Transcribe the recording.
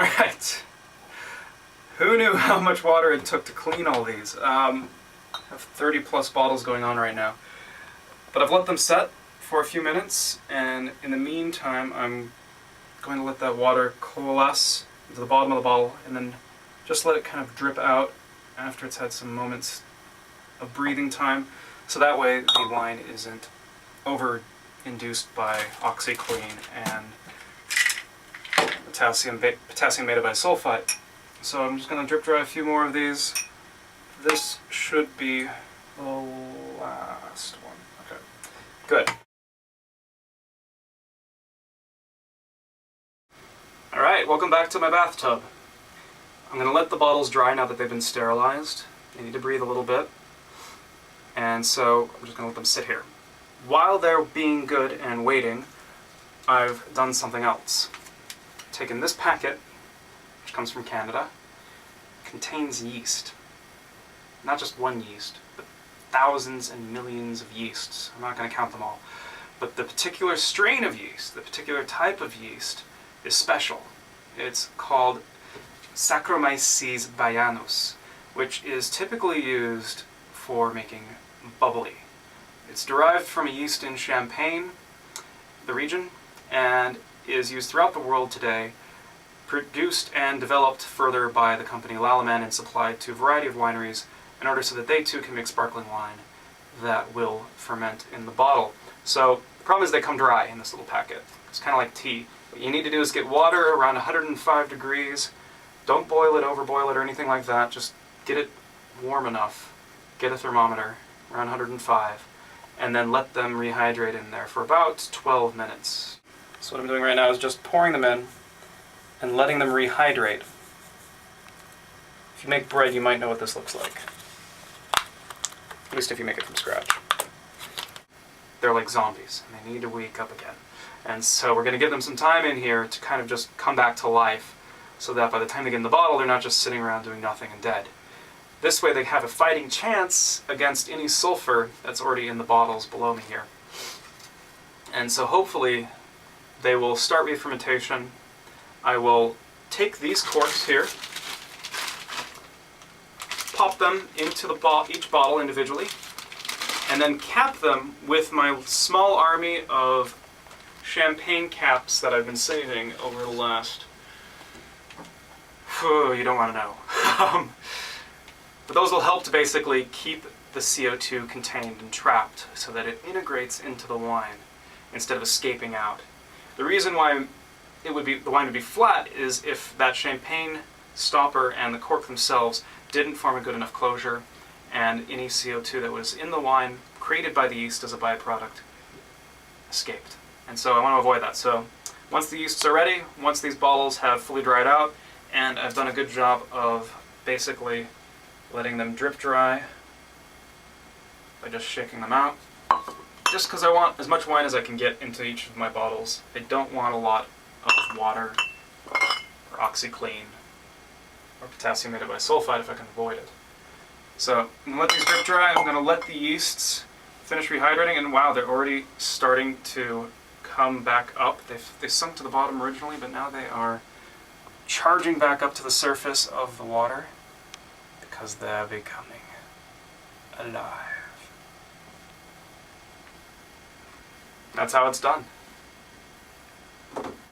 Alright. Who knew how much water it took to clean all these? I have 30 plus bottles going on right now. But I've let them set for a few minutes, and in the meantime I'm going to let that water coalesce into the bottom of the bottle and then just let it kind of drip out after it's had some moments of breathing time, so that way the wine isn't over-induced by OxyClean and potassium beta bisulfite. So I'm just going to drip dry a few more of these. This should be the last one. Okay, good. Alright, welcome back to my bathtub. I'm going to let the bottles dry now that they've been sterilized. They need to breathe a little bit. And so I'm just going to let them sit here. While they're being good and waiting, I've done something else. I've taken this packet, which comes from Canada, contains yeast. Not just one yeast, but thousands and millions of yeasts. I'm not going to count them all. But the particular strain of yeast, the particular type of yeast, is special. It's called Saccharomyces baianus, which is typically used for making bubbly. It's derived from a yeast in Champagne, the region, and is used throughout the world today, produced and developed further by the company Lallemand and supplied to a variety of wineries in order so that they too can make sparkling wine that will ferment in the bottle. So the problem is they come dry in this little packet. It's kind of like tea. What you need to do is get water around 105 degrees. Don't boil it, overboil it, or anything like that. Just get it warm enough. Get a thermometer around 105, and then let them rehydrate in there for about 12 minutes. So what I'm doing right now is just pouring them in and letting them rehydrate. If you make bread, you might know what this looks like. At least if you make it from scratch. They're like zombies, and they need to wake up again. And so we're going to give them some time in here to kind of just come back to life, so that by the time they get in the bottle, they're not just sitting around doing nothing and dead. This way they have a fighting chance against any sulfur that's already in the bottles below me here. And so hopefully they will start re-fermentation. I will take these corks here, pop them into each bottle individually, and then cap them with my small army of champagne caps that I've been saving over the last... you don't want to know. But those will help to basically keep the CO2 contained and trapped so that it integrates into the wine instead of escaping out. The reason why the wine would be flat is if that champagne stopper and the cork themselves didn't form a good enough closure, and any CO2 that was in the wine created by the yeast as a byproduct escaped. And so I want to avoid that. So once the yeasts are ready, once these bottles have fully dried out, and I've done a good job of basically letting them drip dry by just shaking them out. Just because I want as much wine as I can get into each of my bottles. I don't want a lot of water or OxyClean or potassium beta bisulfite if I can avoid it. So I'm going to let these drip dry. I'm going to let the yeasts finish rehydrating, and wow, they're already starting to come back up. They sunk to the bottom originally, but now they are charging back up to the surface of the water because they're becoming alive. That's how it's done.